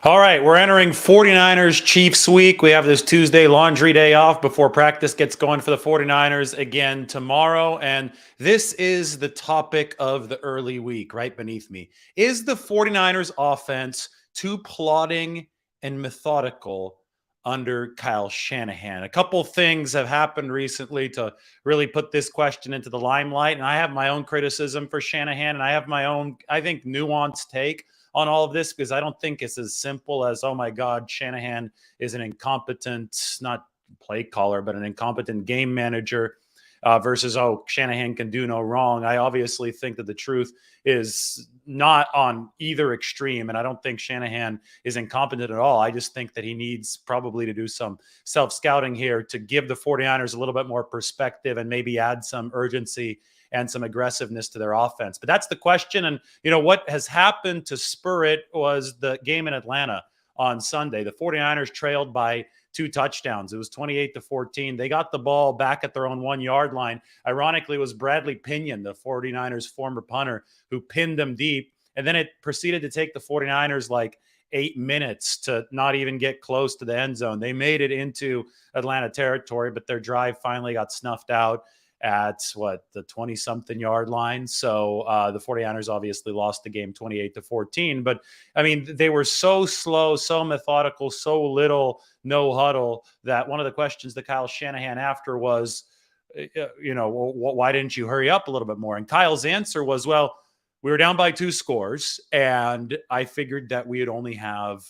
All right, we're entering 49ers Chiefs week. We have this Tuesday laundry day off before practice gets going for the 49ers again tomorrow. And this is the topic of the early week right beneath me. Is the 49ers offense too plodding and methodical under Kyle Shanahan? A couple things have happened recently to really put this question into the limelight. And I have my own criticism for Shanahan, and I have my own, I think, nuanced take on all of this, because I don't think it's as simple as, oh my God, Shanahan is an incompetent, not play caller, but an incompetent game manager versus, oh, Shanahan can do no wrong. I obviously think that the truth is not on either extreme. And I don't think Shanahan is incompetent at all. I just think that he needs probably to do some self-scouting here to give the 49ers a little bit more perspective and maybe add some urgency and some aggressiveness to their offense. But that's the question. And, what has happened to spur it was the game in Atlanta on Sunday. The 49ers trailed by 2 touchdowns. It was 28-14. They got the ball back at their own 1-yard line. Ironically, it was Bradley Pinion, the 49ers former punter, who pinned them deep. And then it proceeded to take the 49ers like 8 minutes to not even get close to the end zone. They made it into Atlanta territory, but their drive finally got snuffed out at the 20-something yard line. So the 49ers obviously lost the game 28-14. But I mean, they were so slow, so methodical, so little no huddle that one of the questions that Kyle Shanahan after was, why didn't you hurry up a little bit more? And Kyle's answer was, well, we were down by 2 scores, and I figured that we would only have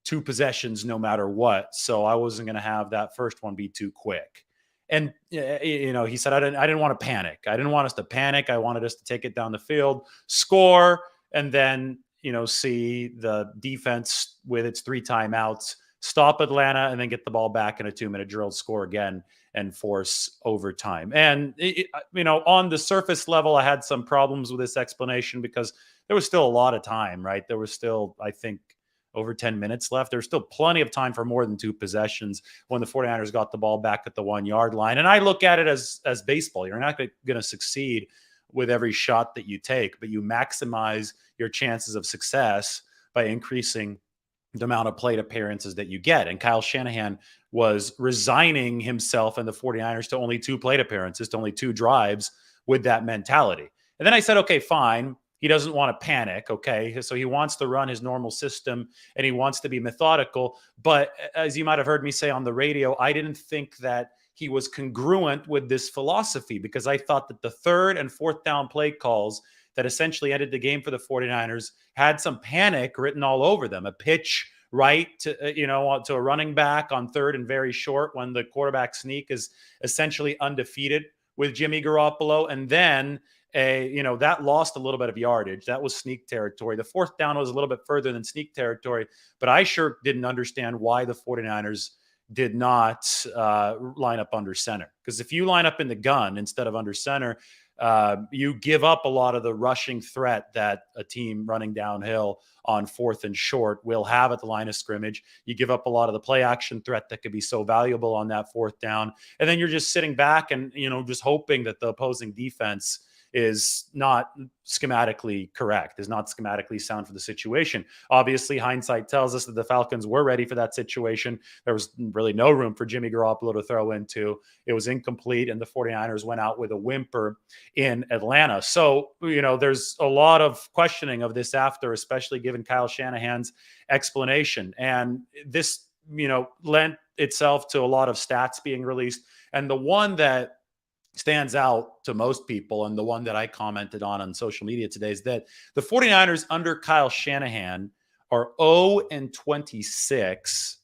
2 possessions no matter what. So I wasn't going to have that first one be too quick. And he said, I didn't want to panic. I didn't want us to panic. I wanted us to take it down the field, score, and then see the defense with its 3 timeouts stop Atlanta and then get the ball back in a 2-minute drill, score again, and force overtime. And on the surface level, I had some problems with this explanation because there was still a lot of time, right? There was still, I think, over 10 minutes left. There's still plenty of time for more than 2 possessions when the 49ers got the ball back at the 1-yard line. And I look at it as baseball. You're not going to succeed with every shot that you take, but you maximize your chances of success by increasing the amount of plate appearances that you get. And Kyle Shanahan was resigning himself and the 49ers to only 2 plate appearances, to only 2 drives with that mentality. And then I said, okay, fine. He doesn't want to panic, okay? So he wants to run his normal system and he wants to be methodical. But as you might have heard me say on the radio, I didn't think that he was congruent with this philosophy, because I thought that the 3rd and 4th down play calls that essentially ended the game for the 49ers had some panic written all over them. A pitch right to a running back on 3rd and very short when the quarterback sneak is essentially undefeated with Jimmy Garoppolo. And then that lost a little bit of yardage. That was sneak territory. The 4th down was a little bit further than sneak territory, but I sure didn't understand why the 49ers did not line up under center. Because if you line up in the gun instead of under center, you give up a lot of the rushing threat that a team running downhill on 4th and short will have at the line of scrimmage. You give up a lot of the play action threat that could be so valuable on that 4th down. And then you're just sitting back and, just hoping that the opposing defense is not schematically correct, is not schematically sound for the situation. Obviously, hindsight tells us that the Falcons were ready for that situation. There was really no room for Jimmy Garoppolo to throw into. It was incomplete, and the 49ers went out with a whimper in Atlanta. So, there's a lot of questioning of this after, especially given Kyle Shanahan's explanation. And this, lent itself to a lot of stats being released. And the one that stands out to most people, and the one that I commented on social media today, is that the 49ers under Kyle Shanahan are 0-26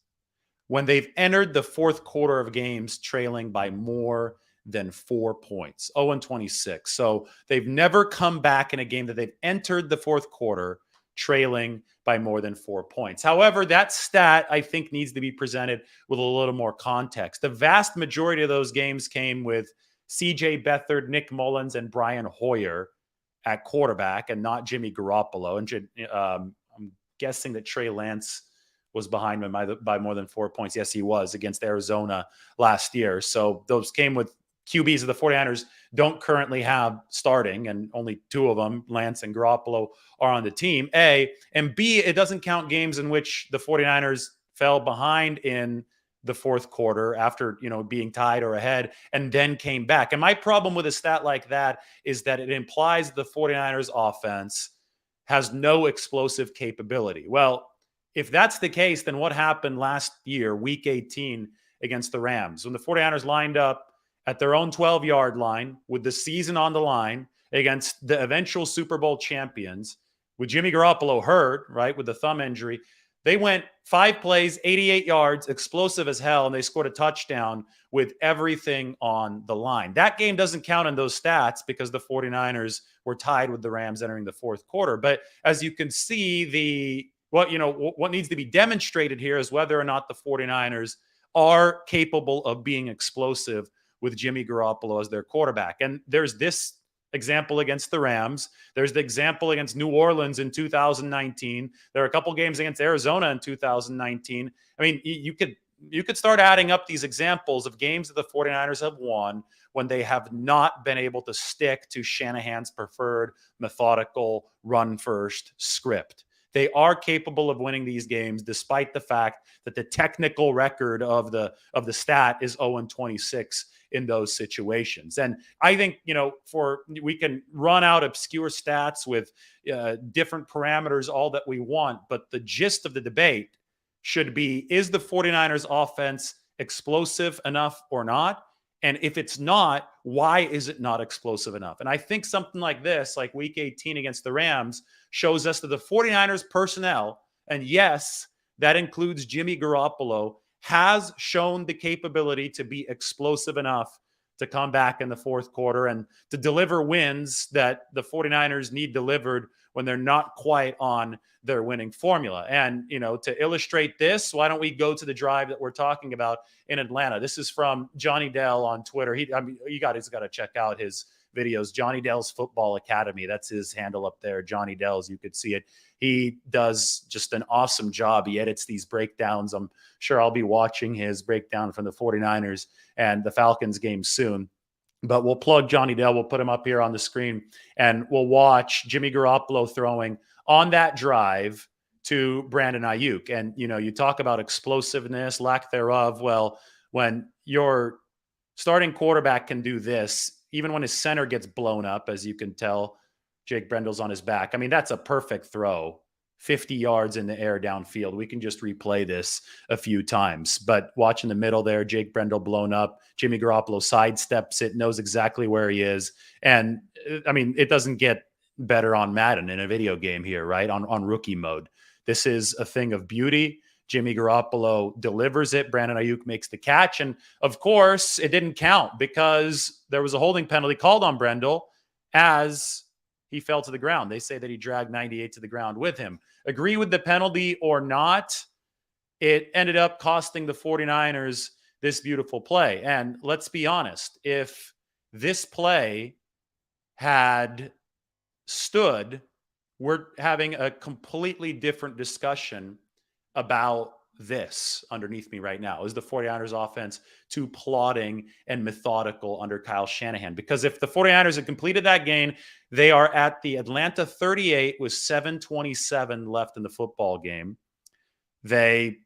when they've entered the 4th quarter of games trailing by more than 4 points. 0-26. So they've never come back in a game that they've entered the 4th quarter trailing by more than 4 points. However, that stat, I think, needs to be presented with a little more context. The vast majority of those games came with C.J. Beathard, Nick Mullins, and Brian Hoyer at quarterback, and not Jimmy Garoppolo. And I'm guessing that Trey Lance was behind him by more than 4 points. Yes, he was, against Arizona last year. So those came with QBs of the 49ers don't currently have starting, and only two of them, Lance and Garoppolo, are on the team, A. And B, it doesn't count games in which the 49ers fell behind in the fourth quarter after, being tied or ahead and then came back. And my problem with a stat like that is that it implies the 49ers offense has no explosive capability. Well, if that's the case, then what happened last year, week 18 against the Rams, when the 49ers lined up at their own 12-yard line with the season on the line against the eventual Super Bowl champions, with Jimmy Garoppolo hurt, right, with the thumb injury? They went 5 plays, 88 yards, explosive as hell, and they scored a touchdown with everything on the line. That game doesn't count in those stats because the 49ers were tied with the Rams entering the fourth quarter. But as you can see, what needs to be demonstrated here is whether or not the 49ers are capable of being explosive with Jimmy Garoppolo as their quarterback. And there's this example against the Rams. There's the example against New Orleans in 2019. There are a couple games against Arizona in 2019. I mean, you could start adding up these examples of games that the 49ers have won when they have not been able to stick to Shanahan's preferred methodical run-first script. They are capable of winning these games despite the fact that the technical record of the stat is 0-26 in those situations. And I think, we can run out obscure stats with different parameters all that we want, but the gist of the debate should be, is the 49ers offense explosive enough or not? And if it's not, why is it not explosive enough? And I think something like this, like week 18 against the Rams, shows us that the 49ers personnel, and yes, that includes Jimmy Garoppolo, has shown the capability to be explosive enough to come back in the fourth quarter and to deliver wins that the 49ers need delivered when they're not quite on their winning formula. And, to illustrate this, why don't we go to the drive that we're talking about in Atlanta? This is from Johnny Dell on Twitter. You guys got to check out his videos. Johnny Dell's Football Academy. That's his handle up there. Johnny Dell's. You could see it. He does just an awesome job. He edits these breakdowns. I'm sure I'll be watching his breakdown from the 49ers and the Falcons game soon. But we'll plug Johnny Dell. We'll put him up here on the screen, and we'll watch Jimmy Garoppolo throwing on that drive to Brandon Ayuk. And, you talk about explosiveness, lack thereof. Well, when your starting quarterback can do this, even when his center gets blown up, as you can tell, Jake Brendel's on his back. I mean, that's a perfect throw, 50 yards in the air downfield. We can just replay this a few times. But watch in the middle there, Jake Brendel blown up. Jimmy Garoppolo sidesteps it, knows exactly where he is. And, I mean, it doesn't get better on Madden in a video game here, right? On rookie mode. This is a thing of beauty. Jimmy Garoppolo delivers it. Brandon Ayuk makes the catch. And, of course, it didn't count because there was a holding penalty called on Brendel as he fell to the ground. They say that he dragged 98 to the ground with him. Agree with the penalty or not, it ended up costing the 49ers this beautiful play. And let's be honest, if this play had stood, we're having a completely different discussion about this underneath me right now. Is the 49ers offense too plodding and methodical under Kyle Shanahan? Because if the 49ers had completed that game, they are at the Atlanta 38 with 7:27 left in the football game. They,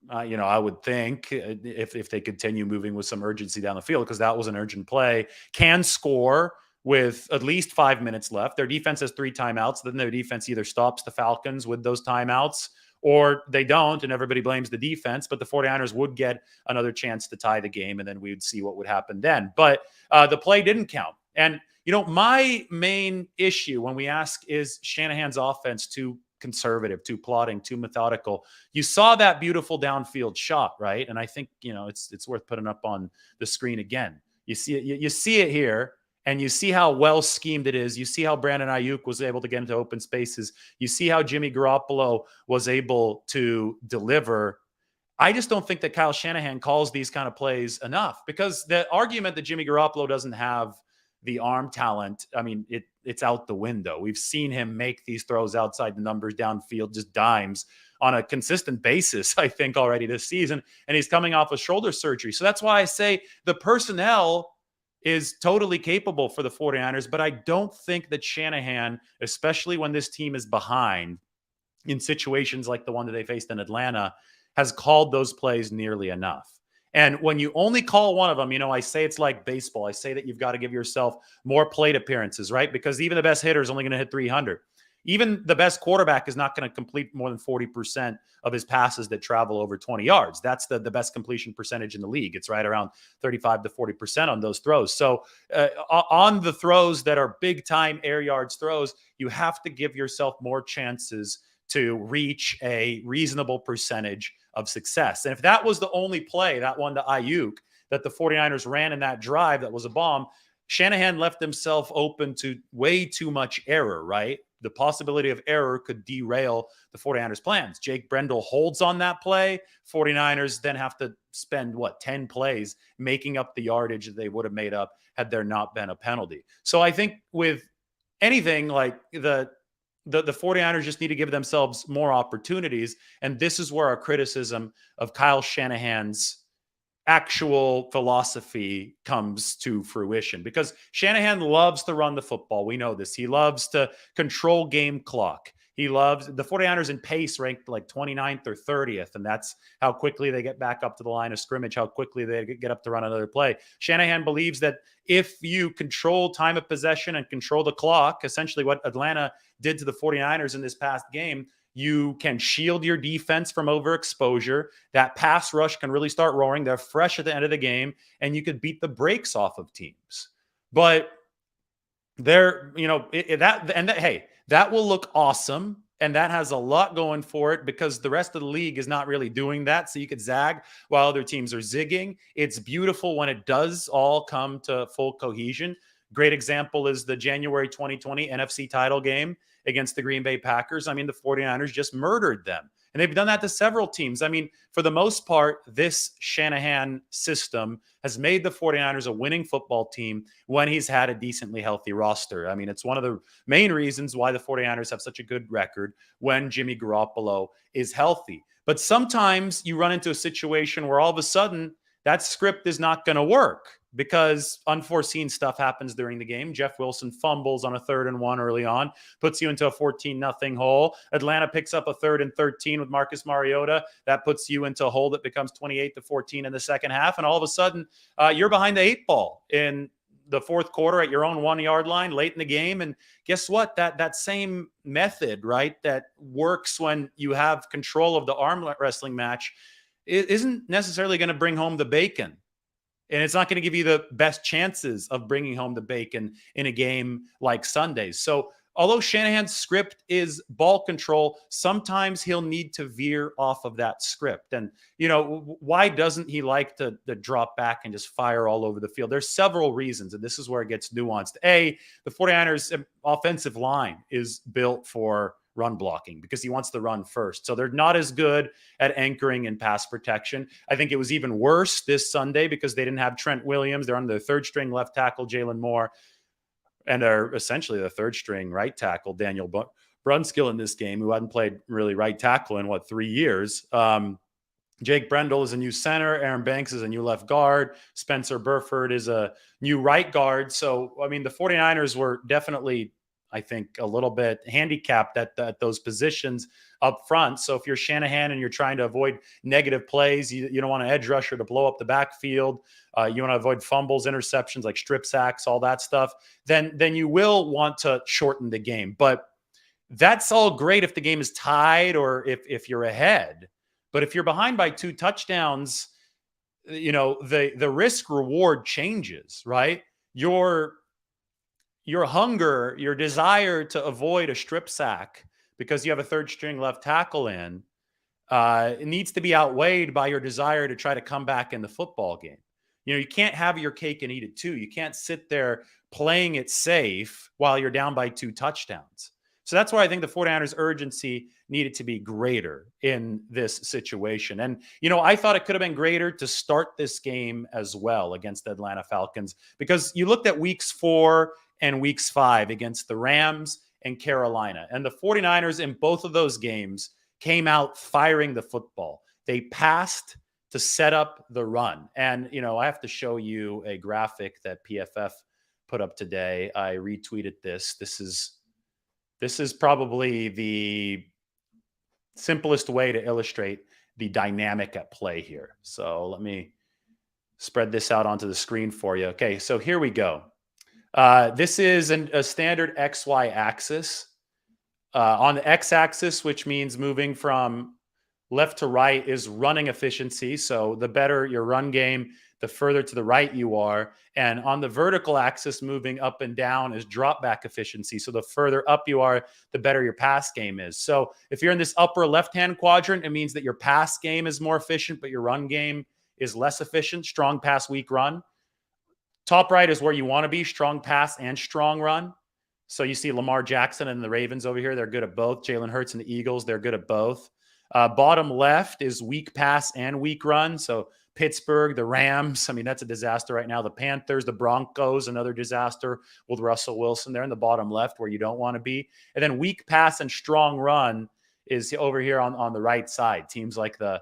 I would think if they continue moving with some urgency down the field, because that was an urgent play, can score with at least 5 minutes left. Their defense has 3 timeouts. Then their defense either stops the Falcons with those timeouts or they don't, and everybody blames the defense. But the 49ers would get another chance to tie the game, and then we would see what would happen then. But the play didn't count. And, my main issue when we ask, is Shanahan's offense too conservative, too plodding, too methodical? You saw that beautiful downfield shot, right? And I think, it's worth putting up on the screen again. You see it, you see it here. And you see how well schemed it is. You see how Brandon Ayuk was able to get into open spaces. You see how Jimmy Garoppolo was able to deliver. I just don't think that Kyle Shanahan calls these kind of plays enough, because the argument that Jimmy Garoppolo doesn't have the arm talent, I mean, it's out the window. We've seen him make these throws outside the numbers downfield, just dimes on a consistent basis, I think, already this season. And he's coming off of shoulder surgery. So that's why I say the personnel is totally capable for the 49ers, but I don't think that Shanahan, especially when this team is behind in situations like the one that they faced in Atlanta, has called those plays nearly enough. And when you only call one of them, I say it's like baseball. I say that you've got to give yourself more plate appearances, right? Because even the best hitter is only going to hit 300. Even the best quarterback is not going to complete more than 40% of his passes that travel over 20 yards. That's the best completion percentage in the league. It's right around 35 to 40% on those throws. So on the throws that are big time air yards throws, you have to give yourself more chances to reach a reasonable percentage of success. And if that was the only play, that one to Ayuk, that the 49ers ran in that drive that was a bomb, Shanahan left himself open to way too much error, right? The possibility of error could derail the 49ers plans. Jake Brendel holds on that play. 49ers then have to spend 10 plays making up the yardage that they would have made up had there not been a penalty. So I think with anything like the 49ers just need to give themselves more opportunities. And this is where our criticism of Kyle Shanahan's actual philosophy comes to fruition, because Shanahan loves to run the football. We know this. He loves to control game clock. He loves the 49ers in pace ranked like 29th or 30th. And that's how quickly they get back up to the line of scrimmage, how quickly they get up to run another play. Shanahan believes that if you control time of possession and control the clock, essentially what Atlanta did to the 49ers in this past game, you can shield your defense from overexposure. That pass rush can really start roaring. They're fresh at the end of the game, and you could beat the brakes off of teams. But that will look awesome. And that has a lot going for it because the rest of the league is not really doing that. So you could zag while other teams are zigging. It's beautiful when it does all come to full cohesion. Great example is the January 2020 NFC title game against the Green Bay Packers. I mean, the 49ers just murdered them. And they've done that to several teams. I mean, for the most part, this Shanahan system has made the 49ers a winning football team when he's had a decently healthy roster. I mean, it's one of the main reasons why the 49ers have such a good record when Jimmy Garoppolo is healthy. But sometimes you run into a situation where all of a sudden that script is not going to work because unforeseen stuff happens during the game. Jeff Wilson fumbles on a 3rd and 1 early on, puts you into a 14-0 hole. Atlanta picks up a 3rd and 13 with Marcus Mariota. That puts you into a hole that becomes 28-14 in the second half. And all of a sudden, you're behind the 8 ball in the 4th quarter at your own 1-yard line late in the game. And guess what? That same method, right, that works when you have control of the arm wrestling match, it isn't necessarily going to bring home the bacon. And it's not going to give you the best chances of bringing home the bacon in a game like Sunday's. So although Shanahan's script is ball control, sometimes he'll need to veer off of that script. And, why doesn't he like to drop back and just fire all over the field? There's several reasons, and this is where it gets nuanced. The 49ers offensive line is built for run blocking because he wants to run first. So they're not as good at anchoring and pass protection. I think it was even worse this Sunday because they didn't have Trent Williams. They're on their 3rd string left tackle, Jalen Moore, and they're essentially the 3rd string right tackle, Daniel Brunskill, in this game, who hadn't played really right tackle in 3 years. Jake Brendel is a new center. Aaron Banks is a new left guard. Spencer Burford is a new right guard. So, I mean, the 49ers were definitely, I think, a little bit handicapped at those positions up front. So if you're Shanahan and you're trying to avoid negative plays, you don't want an edge rusher to blow up the backfield. You want to avoid fumbles, interceptions, like strip sacks, all that stuff. Then you will want to shorten the game. But that's all great if the game is tied or if you're ahead. But if you're behind by 2 touchdowns, the risk reward changes, right? Your hunger, your desire to avoid a strip sack because you have a 3rd string left tackle in, it needs to be outweighed by your desire to try to come back in the football game. You can't have your cake and eat it too. You can't sit there playing it safe while you're down by 2 touchdowns. So that's why I think the 49ers urgency needed to be greater in this situation. And, I thought it could have been greater to start this game as well against the Atlanta Falcons, because you looked at weeks 4 and weeks 5 against the Rams and Carolina. And the 49ers in both of those games came out firing the football. They passed to set up the run. And, I have to show you a graphic that PFF put up today. I retweeted this. This is probably the simplest way to illustrate the dynamic at play here. So let me spread this out onto the screen for you. Okay, so here we go. This is a standard XY axis. On the x-axis, which means moving from left to right, is running efficiency. So the better your run game, the further to the right you are. And on the vertical axis, moving up and down, is drop back efficiency. So the further up you are, the better your pass game is. So if you're in this upper left-hand quadrant, it means that your pass game is more efficient, but your run game is less efficient. Strong pass, weak run. Top right is where you want to be, strong pass and strong run. So you see Lamar Jackson and the Ravens over here. They're good at both. Jalen Hurts and the Eagles, they're good at both. Bottom left is weak pass and weak run. So Pittsburgh, the Rams, that's a disaster right now. The Panthers, the Broncos, another disaster with Russell Wilson. They're in the bottom left where you don't want to be. And then weak pass and strong run is over here on the right side. Teams like the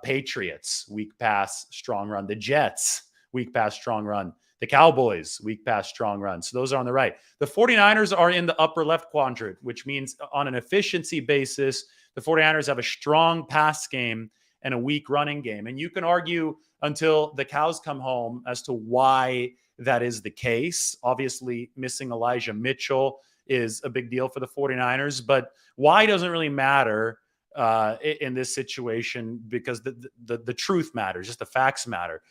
Patriots, weak pass, strong run. The Jets, weak pass, strong run. The Cowboys, weak pass, strong run. So those are on the right. The 49ers are in the upper left quadrant, which means on an efficiency basis, the 49ers have a strong pass game and a weak running game. And you can argue until the cows come home as to why that is the case. Obviously, missing Elijah Mitchell is a big deal for the 49ers, but why doesn't really matter in this situation, because the truth matters, just the facts matter.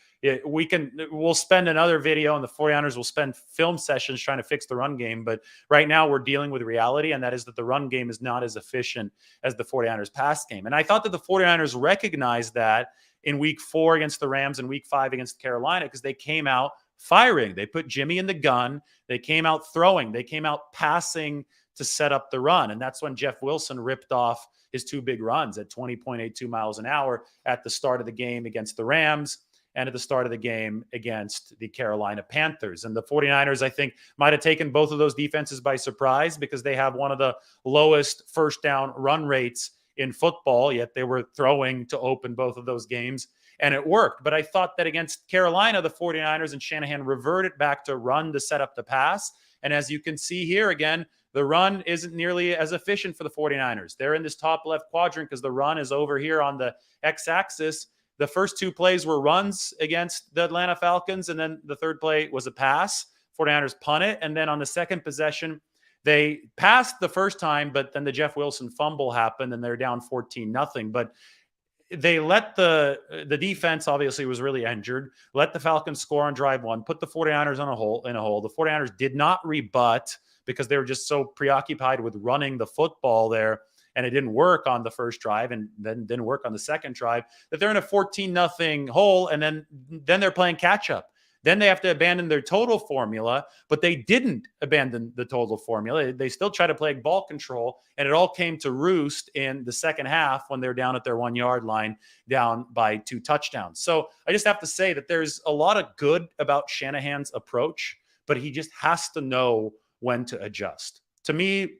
We'll spend another video and the 49ers will spend film sessions trying to fix the run game. But right now we're dealing with reality, and that is that the run game is not as efficient as the 49ers pass game. And I thought that the 49ers recognized that in week 4 against the Rams and week 5 against Carolina, because they came out firing. They put Jimmy in the gun. They came out throwing. They came out passing to set up the run. And that's when Jeff Wilson ripped off his 2 big runs at 20.82 miles an hour at the start of the game against the Rams and at the start of the game against the Carolina Panthers. And the 49ers, I think, might have taken both of those defenses by surprise, because they have one of the lowest first down run rates in football, yet they were throwing to open both of those games, and it worked. But I thought that against Carolina, the 49ers and Shanahan reverted back to run to set up the pass. And as you can see here again, the run isn't nearly as efficient for the 49ers. They're in this top left quadrant because the run is over here on the x-axis. The first 2 plays were runs against the Atlanta Falcons, and then the third play was a pass. 49ers punt it, and then on the second possession, they passed the first time, but then the Jeff Wilson fumble happened, and they're down 14-0. But they let the defense, obviously was really injured, let the Falcons score on drive 1, put the 49ers in a hole. The 49ers did not rebut because they were just so preoccupied with running the football there, and it didn't work on the first drive and then didn't work on the second drive, that they're in a 14-0 hole, and then they're playing catch up. Then they have to abandon their total formula, but they didn't abandon the total formula. They still try to play ball control, and it all came to roost in the second half when they're down at their 1-yard line, down by 2 touchdowns. So I just have to say that there's a lot of good about Shanahan's approach, but he just has to know when to adjust. To me,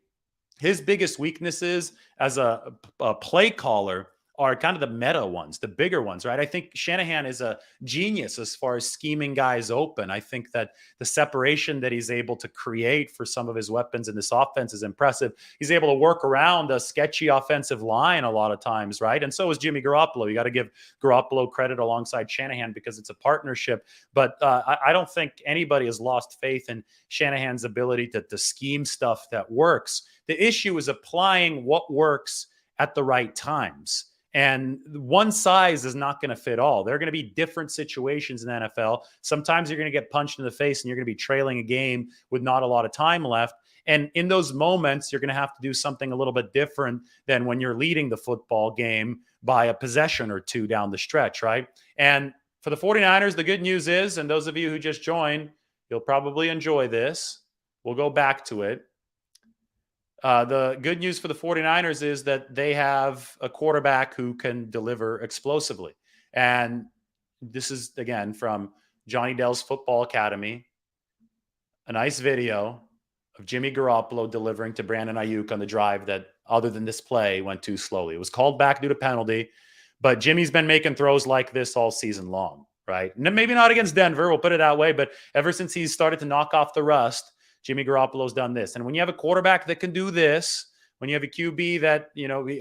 his biggest weaknesses as a play caller are kind of the meta ones, the bigger ones, right? I think Shanahan is a genius as far as scheming guys open. I think that the separation that he's able to create for some of his weapons in this offense is impressive. He's able to work around a sketchy offensive line a lot of times, right? And so is Jimmy Garoppolo. You got to give Garoppolo credit alongside Shanahan because it's a partnership. But I don't think anybody has lost faith in Shanahan's ability to scheme stuff that works. The issue is applying what works at the right times. And one size is not going to fit all. There are going to be different situations in the NFL. Sometimes you're going to get punched in the face and you're going to be trailing a game with not a lot of time left. And in those moments, you're going to have to do something a little bit different than when you're leading the football game by a possession or 2 down the stretch, right? And for the 49ers, the good news is, and those of you who just joined, you'll probably enjoy this. We'll go back to it. The good news for the 49ers is that they have a quarterback who can deliver explosively. And this is, again, from Johnny Dell's Football Academy, a nice video of Jimmy Garoppolo delivering to Brandon Ayuk on the drive that, other than this play, went too slowly. It was called back due to penalty, But Jimmy's been making throws like this all season long, right? Maybe not against Denver, we'll put it that way, but ever since he's started to knock off the rust, Jimmy Garoppolo's done this. And when you have a quarterback that can do this, when you have a QB that,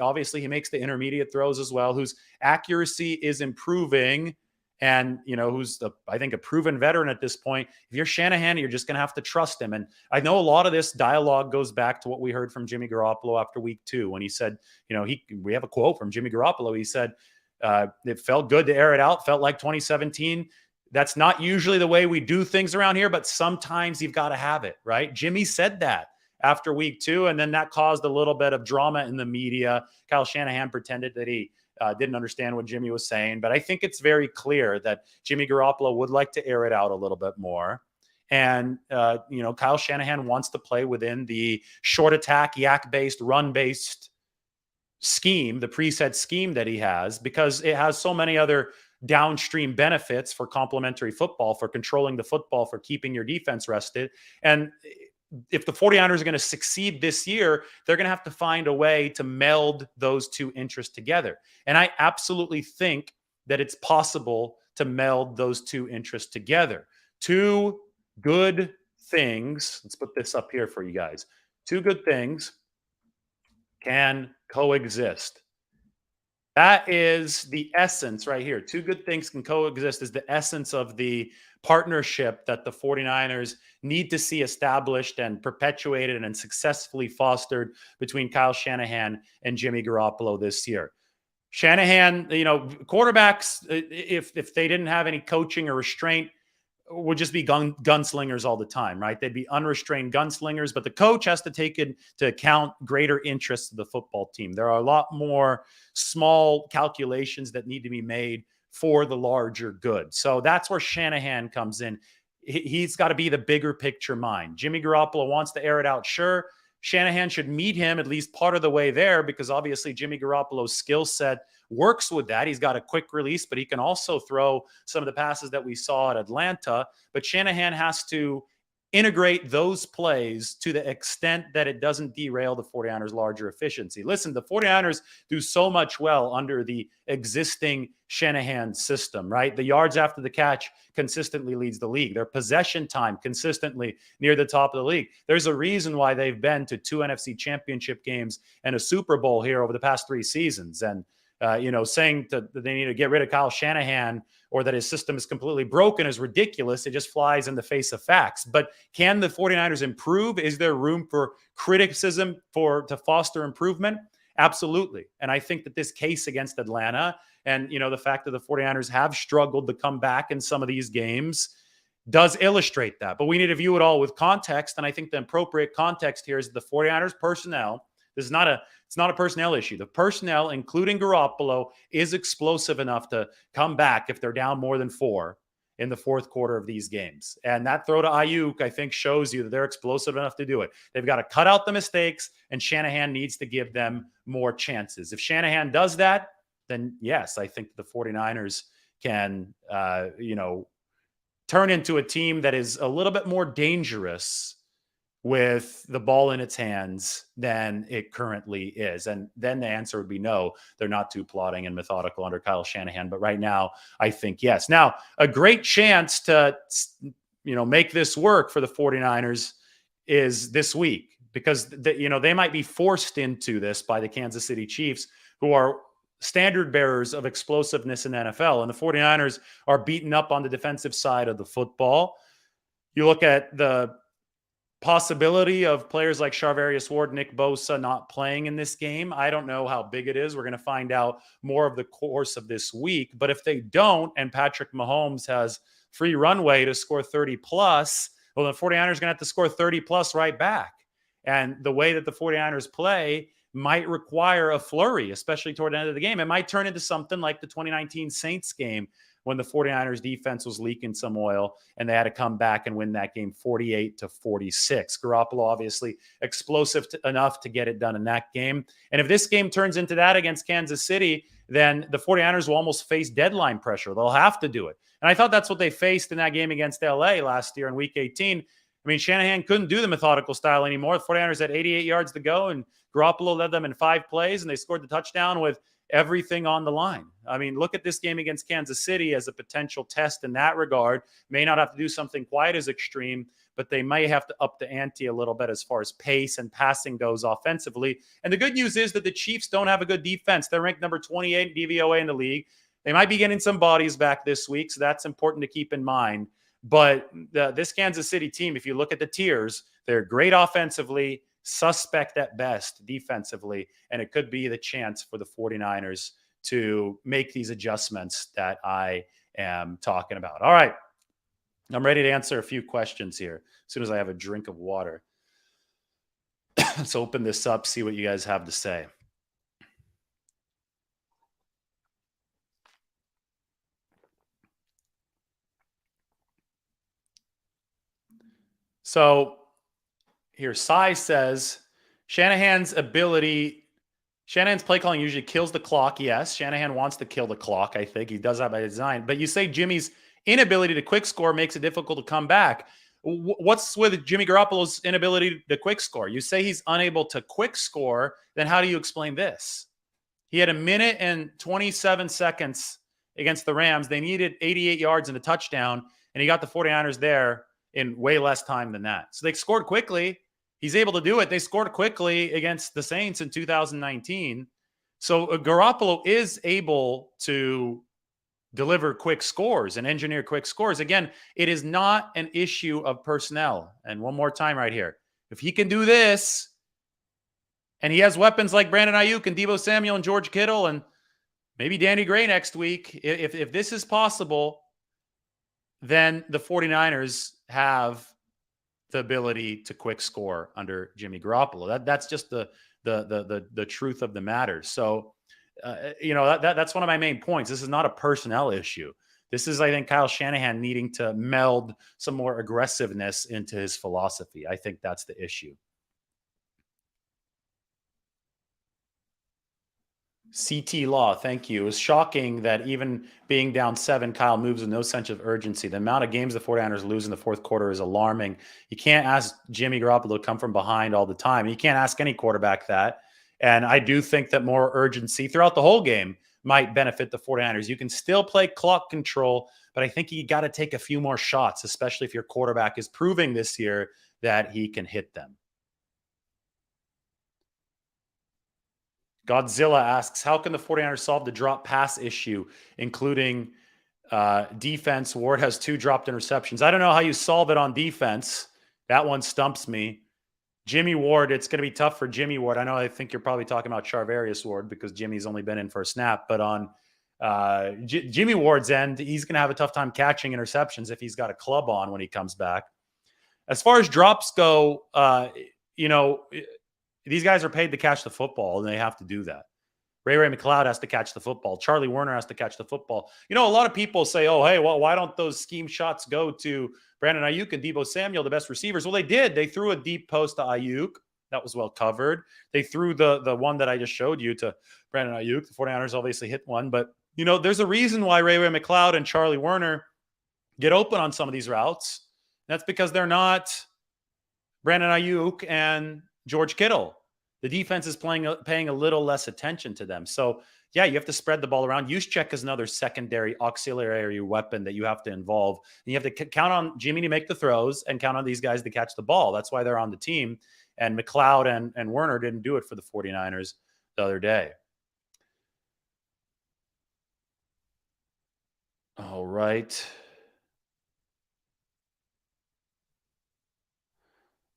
obviously he makes the intermediate throws as well, whose accuracy is improving and, who's, I think, a proven veteran at this point. If you're Shanahan, you're just going to have to trust him. And I know a lot of this dialogue goes back to what we heard from Jimmy Garoppolo after week 2 when he said, we have a quote from Jimmy Garoppolo. He said, it felt good to air it out, felt like 2017. That's not usually the way we do things around here, but sometimes you've got to have it, right? Jimmy said that after week 2, and then that caused a little bit of drama in the media. Kyle Shanahan pretended that he didn't understand what Jimmy was saying, but I think it's very clear that Jimmy Garoppolo would like to air it out a little bit more. And, Kyle Shanahan wants to play within the short attack, yak-based, run-based scheme, the preset scheme that he has, because it has so many other downstream benefits for complementary football, for controlling the football, for keeping your defense rested. And if the 49ers are going to succeed this year, they're going to have to find a way to meld those two interests together. And I absolutely think that it's possible to meld those two interests together. Two good things. Let's put this up here for you guys. Two good things can coexist. That is the essence right here. Two good things can coexist is the essence of the partnership that the 49ers need to see established and perpetuated and successfully fostered between Kyle Shanahan and Jimmy Garoppolo this year. Shanahan, quarterbacks, if they didn't have any coaching or restraint, would just be gunslingers all the time, right? They'd be unrestrained gunslingers, but the coach has to take into account greater interests of the football team. There are a lot more small calculations that need to be made for the larger good. So that's where Shanahan comes in. He's got to be the bigger picture mind. Jimmy Garoppolo wants to air it out. Sure, Shanahan should meet him at least part of the way there, because obviously Jimmy Garoppolo's skill set works with that. He's got a quick release, but he can also throw some of the passes that we saw at Atlanta. But Shanahan has to integrate those plays to the extent that it doesn't derail the 49ers' larger efficiency. Listen, the 49ers do so much well under the existing Shanahan system, right? The yards after the catch consistently leads the league. Their possession time consistently near the top of the league. There's a reason why they've been to 2 NFC championship games and a Super Bowl here over the past 3 seasons. And saying that they need to get rid of Kyle Shanahan or that his system is completely broken is ridiculous. It just flies in the face of facts. But can the 49ers improve? Is there room for criticism to foster improvement? Absolutely. And I think that this case against Atlanta and, the fact that the 49ers have struggled to come back in some of these games does illustrate that. But we need to view it all with context. And I think the appropriate context here is the 49ers personnel. It's not a personnel issue. The personnel, including Garoppolo, is explosive enough to come back if they're down more than 4 in the fourth quarter of these games. And that throw to Ayuk, I think, shows you that they're explosive enough to do it. They've got to cut out the mistakes, and Shanahan needs to give them more chances. If Shanahan does that, then yes, I think the 49ers can, turn into a team that is a little bit more dangerous with the ball in its hands than it currently is. And then the answer would be no, they're not too plotting and methodical under Kyle Shanahan. But right now, I think yes. Now, a great chance to, make this work for the 49ers is this week, because they might be forced into this by the Kansas City Chiefs, who are standard bearers of explosiveness in the NFL. And the 49ers are beaten up on the defensive side of the football. You look at the possibility of players like Charvarius Ward, Nick Bosa not playing in this game. I don't know how big it is. We're going to find out more of the course of this week. But if they don't, and Patrick Mahomes has free runway to score 30 plus, well, the 49ers are going to have to score 30 plus right back. And the way that the 49ers play might require a flurry, especially toward the end of the game. It might turn into something like the 2019 Saints game, when the 49ers defense was leaking some oil and they had to come back and win that game 48-46. Garoppolo obviously explosive enough to get it done in that game. And if this game turns into that against Kansas City, then the 49ers will almost face deadline pressure. They'll have to do it. And I thought that's what they faced in that game against LA last year in week 18. I mean, Shanahan couldn't do the methodical style anymore. The 49ers had 88 yards to go, and Garoppolo led them in 5 plays, and they scored the touchdown with everything on the line. I mean, look at this game against Kansas City as a potential test in that regard. May not have to do something quite as extreme, but they may have to up the ante a little bit as far as pace and passing goes offensively. And the good news is that the Chiefs don't have a good defense. They're ranked number 28 DVOA in the league. They might be getting some bodies back this week, so that's important to keep in mind. But this Kansas City team, if you look at the tiers, they're great offensively, suspect at best defensively, and it could be the chance for the 49ers to make these adjustments that I am talking about. All right. I'm ready to answer a few questions here as soon as I have a drink of water. Let's open this up, see what you guys have to say. So here, Sai says Shanahan's play calling usually kills the clock. Yes, Shanahan wants to kill the clock. I think he does that by design. But you say Jimmy's inability to quick score makes it difficult to come back. What's with Jimmy Garoppolo's inability to quick score? You say he's unable to quick score. Then how do you explain this? He had 1 minute and 27 seconds against the Rams. They needed 88 yards and a touchdown, and he got the 49ers there in way less time than that. So they scored quickly. He's able to do it. They scored quickly against the Saints in 2019. So Garoppolo is able to deliver quick scores and engineer quick scores. Again, it is not an issue of personnel. And one more time right here. If he can do this, and he has weapons like Brandon Ayuk and Deebo Samuel and George Kittle and maybe Danny Gray next week, if this is possible, then the 49ers have the ability to quick score under Jimmy Garoppolo. That's just the truth of the matter. So, that's one of my main points. This is not a personnel issue. This is, I think, Kyle Shanahan needing to meld some more aggressiveness into his philosophy. I think that's the issue. CT Law, thank you. It was shocking that even being down 7, Kyle moves with no sense of urgency. The amount of games the 49ers lose in the fourth quarter is alarming. You can't ask Jimmy Garoppolo to come from behind all the time. You can't ask any quarterback that. And I do think that more urgency throughout the whole game might benefit the 49ers. You can still play clock control, but I think you got to take a few more shots, especially if your quarterback is proving this year that he can hit them. Godzilla asks, how can the 49ers solve the drop pass issue, including defense? Ward has 2 dropped interceptions. I don't know how you solve it on defense. That one stumps me. Jimmy Ward, it's going to be tough for Jimmy Ward. I think you're probably talking about Charvarius Ward because Jimmy's only been in for a snap. But on Jimmy Ward's end, he's going to have a tough time catching interceptions if he's got a club on when he comes back. As far as drops go, these guys are paid to catch the football, and they have to do that. Ray McLeod has to catch the football. Charlie Werner has to catch the football. A lot of people say, oh, hey, well, why don't those scheme shots go to Brandon Ayuk and Deebo Samuel, the best receivers? Well, they did. They threw a deep post to Ayuk. That was well covered. They threw the one that I just showed you to Brandon Ayuk. The 49ers obviously hit one. But, there's a reason why Ray McLeod and Charlie Werner get open on some of these routes. That's because they're not Brandon Ayuk and George Kittle. The defense is paying a little less attention to them. So, yeah, you have to spread the ball around. Juszczyk is another secondary auxiliary weapon that you have to involve. And you have to count on Jimmy to make the throws and count on these guys to catch the ball. That's why they're on the team. And McLeod and Werner didn't do it for the 49ers the other day. All right.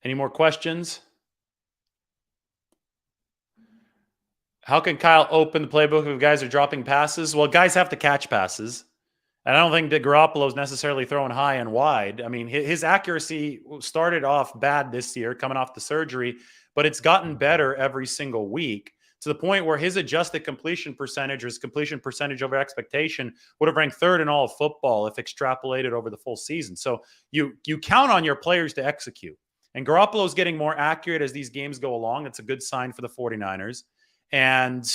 Any more questions? How can Kyle open the playbook if guys are dropping passes? Well, guys have to catch passes. And I don't think that Garoppolo is necessarily throwing high and wide. I mean, his accuracy started off bad this year, coming off the surgery, but it's gotten better every single week to the point where his adjusted completion percentage or his completion percentage over expectation would have ranked 3rd in all of football if extrapolated over the full season. So you count on your players to execute. And Garoppolo is getting more accurate as these games go along. That's a good sign for the 49ers. And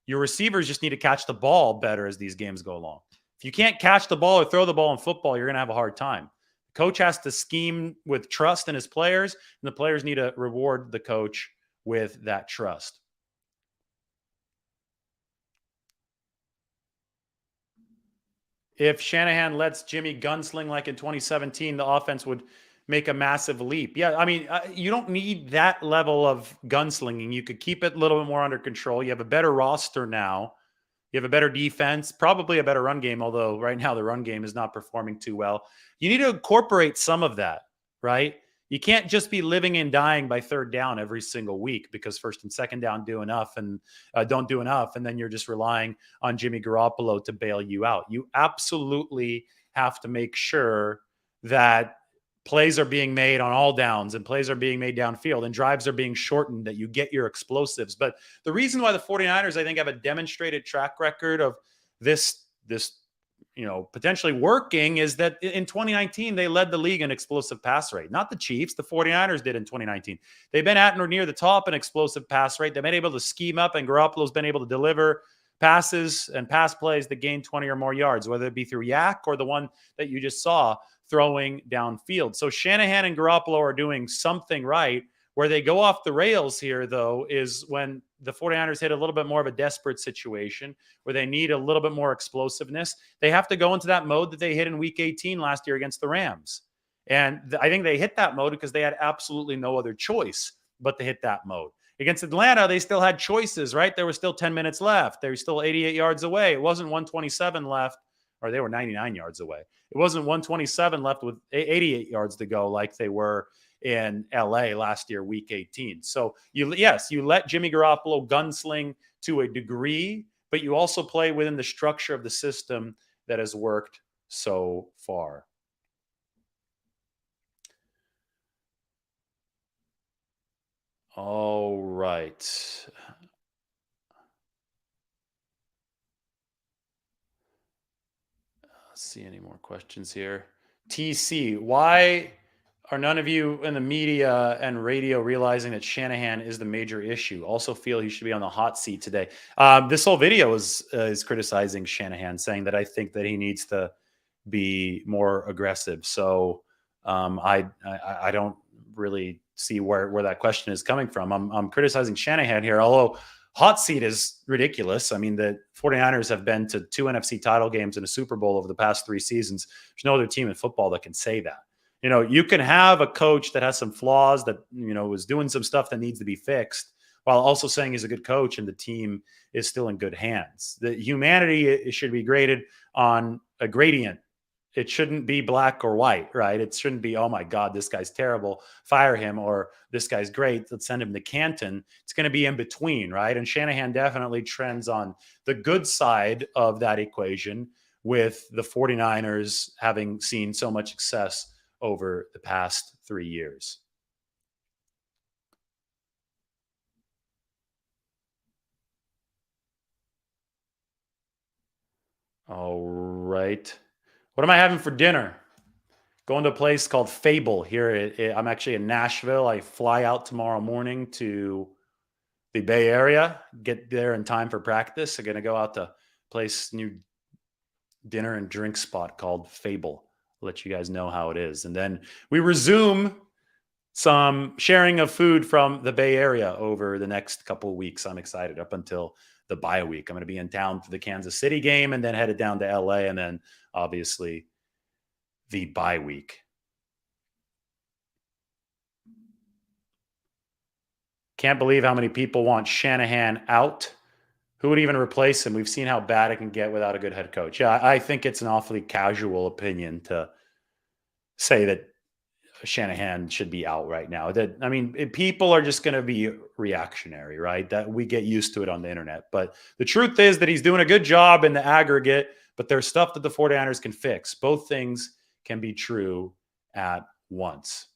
your receivers just need to catch the ball better as these games go along. If you can't catch the ball or throw the ball in football, you're going to have a hard time. The coach has to scheme with trust in his players, and the players need to reward the coach with that trust. if Shanahan lets Jimmy gunsling like in 2017, the offense would make a massive leap. Yeah, I mean, you don't need that level of gunslinging. You could keep it a little bit more under control. You have a better roster now. You have a better defense, probably a better run game, although right now the run game is not performing too well. You need to incorporate some of that, right? You can't just be living and dying by third down every single week because first and second down do enough and don't do enough. And then you're just relying on Jimmy Garoppolo to bail you out. You absolutely have to make sure that plays are being made on all downs and plays are being made downfield and drives are being shortened, that you get your explosives. But the reason why the 49ers, I think, have a demonstrated track record of this potentially working is that in 2019, they led the league in explosive pass rate. Not the Chiefs, the 49ers did in 2019. They've been at or near the top in explosive pass rate. They've been able to scheme up, and Garoppolo's been able to deliver passes and pass plays that gain 20 or more yards, whether it be through Yak or the one that you just saw throwing downfield. So Shanahan and Garoppolo are doing something right. Where they go off the rails here, though, is when the 49ers hit a little bit more of a desperate situation where they need a little bit more explosiveness. They have to go into that mode that they hit in week 18 last year against the Rams. And I think they hit that mode because they had absolutely no other choice but to hit that mode. Against Atlanta, they still had choices, right? There was still 10 minutes left. They were still 88 yards away. It wasn't 127 left, or they were 99 yards away. It wasn't 127 left with 88 yards to go like they were in LA last year, week 18. So you let Jimmy Garoppolo gunsling to a degree, but you also play within the structure of the system that has worked so far. All right. Let's see any more questions here. TC, why are none of you in the media and radio realizing that Shanahan is the major issue? Also feel he should be on the hot seat today. This whole video is criticizing Shanahan, saying that I think that he needs to be more aggressive. So I don't really see where that question is coming from. I'm criticizing Shanahan here, although hot seat is ridiculous. I mean, the 49ers have been to 2 NFC title games and a Super Bowl over the past 3 seasons. There's no other team in football that can say that. You can have a coach that has some flaws, that, is doing some stuff that needs to be fixed, while also saying he's a good coach and the team is still in good hands. The humanity should be graded on a gradient. It shouldn't be black or white, right? It shouldn't be, oh my God, this guy's terrible, fire him, or this guy's great, let's send him to Canton. It's going to be in between, right? And Shanahan definitely trends on the good side of that equation, with the 49ers having seen so much success over the past 3 years. All right. What am I having for dinner? Going to a place called Fable here. I'm actually in Nashville. I fly out tomorrow morning to the Bay Area, get there in time for practice. I'm going to go out to a place, new dinner and drink spot called Fable. I'll let you guys know how it is. And then we resume some sharing of food from the Bay Area over the next couple of weeks. I'm excited up until the bye week. I'm going to be in town for the Kansas City game and then headed down to LA, and then obviously the bye week. Can't believe how many people want Shanahan out. Who would even replace him? We've seen how bad it can get without a good head coach. Yeah, I think it's an awfully casual opinion to say that Shanahan should be out right now. People are just going to be reactionary, right? That we get used to it on the internet. But the truth is that he's doing a good job in the aggregate, but there's stuff that the 49ers can fix. Both things can be true at once.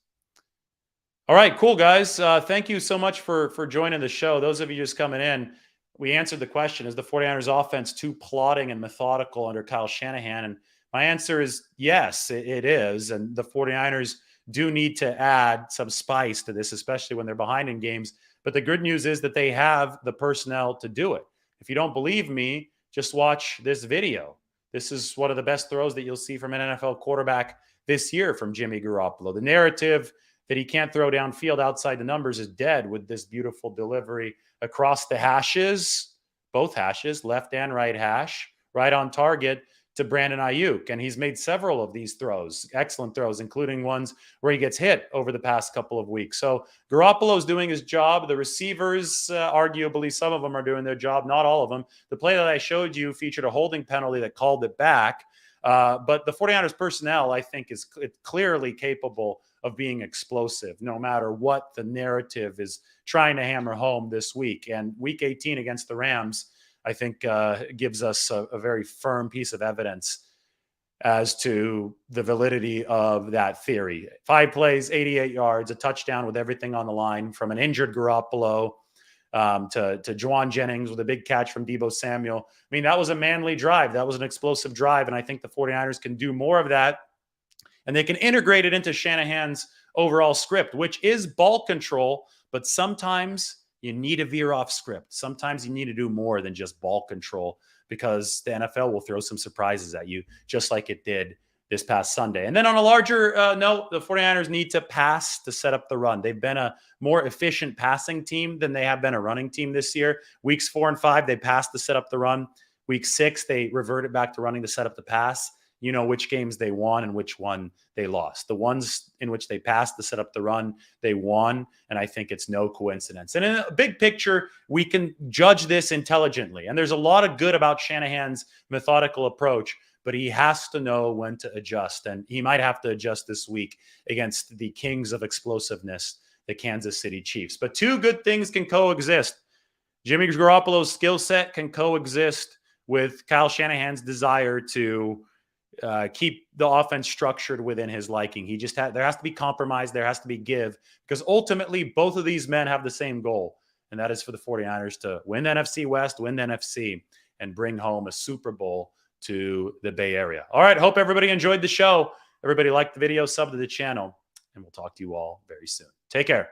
All right, cool, guys. Thank you so much for joining the show. Those of you just coming in, we answered the question, is the 49ers offense too plodding and methodical under Kyle Shanahan? And my answer is yes, it is. And the 49ers do need to add some spice to this, especially when they're behind in games. But the good news is that they have the personnel to do it. If you don't believe me, just watch this video. This is one of the best throws that you'll see from an NFL quarterback this year from Jimmy Garoppolo. The narrative that he can't throw downfield outside the numbers is dead with this beautiful delivery across the hashes, both hashes, left and right hash, right on target to Brandon Ayuk, and he's made several of these throws, excellent throws, including ones where he gets hit over the past couple of weeks. So Garoppolo's doing his job. The receivers, arguably, some of them are doing their job, not all of them. The play that I showed you featured a holding penalty that called it back. But the 49ers personnel, I think, is clearly capable of being explosive, no matter what the narrative is trying to hammer home this week. And week 18 against the Rams, I think, gives us a very firm piece of evidence as to the validity of that theory. 5 plays, 88 yards, a touchdown with everything on the line, from an injured Garoppolo to Juwan Jennings with a big catch from Deebo Samuel. I mean, that was a manly drive. That was an explosive drive. And I think the 49ers can do more of that. And they can integrate it into Shanahan's overall script, which is ball control. But sometimes you need to veer off script. Sometimes you need to do more than just ball control, because the NFL will throw some surprises at you, just like it did this past Sunday. And then on a larger note, the 49ers need to pass to set up the run. They've been a more efficient passing team than they have been a running team this year. Weeks 4 and 5, they passed to set up the run. Week 6, they reverted back to running to set up the pass. You know which games they won and which one they lost. The ones in which they passed to set up the run, they won. And I think it's no coincidence. And in a big picture, we can judge this intelligently. And there's a lot of good about Shanahan's methodical approach, but he has to know when to adjust. And he might have to adjust this week against the kings of explosiveness, the Kansas City Chiefs. But two good things can coexist. Jimmy Garoppolo's skill set can coexist with Kyle Shanahan's desire to keep the offense structured within his liking. There has to be compromise. There has to be give, because ultimately both of these men have the same goal. And that is for the 49ers to win the NFC West, win the NFC, and bring home a Super Bowl to the Bay Area. All right. Hope everybody enjoyed the show. Everybody liked the video, sub to the channel, and we'll talk to you all very soon. Take care.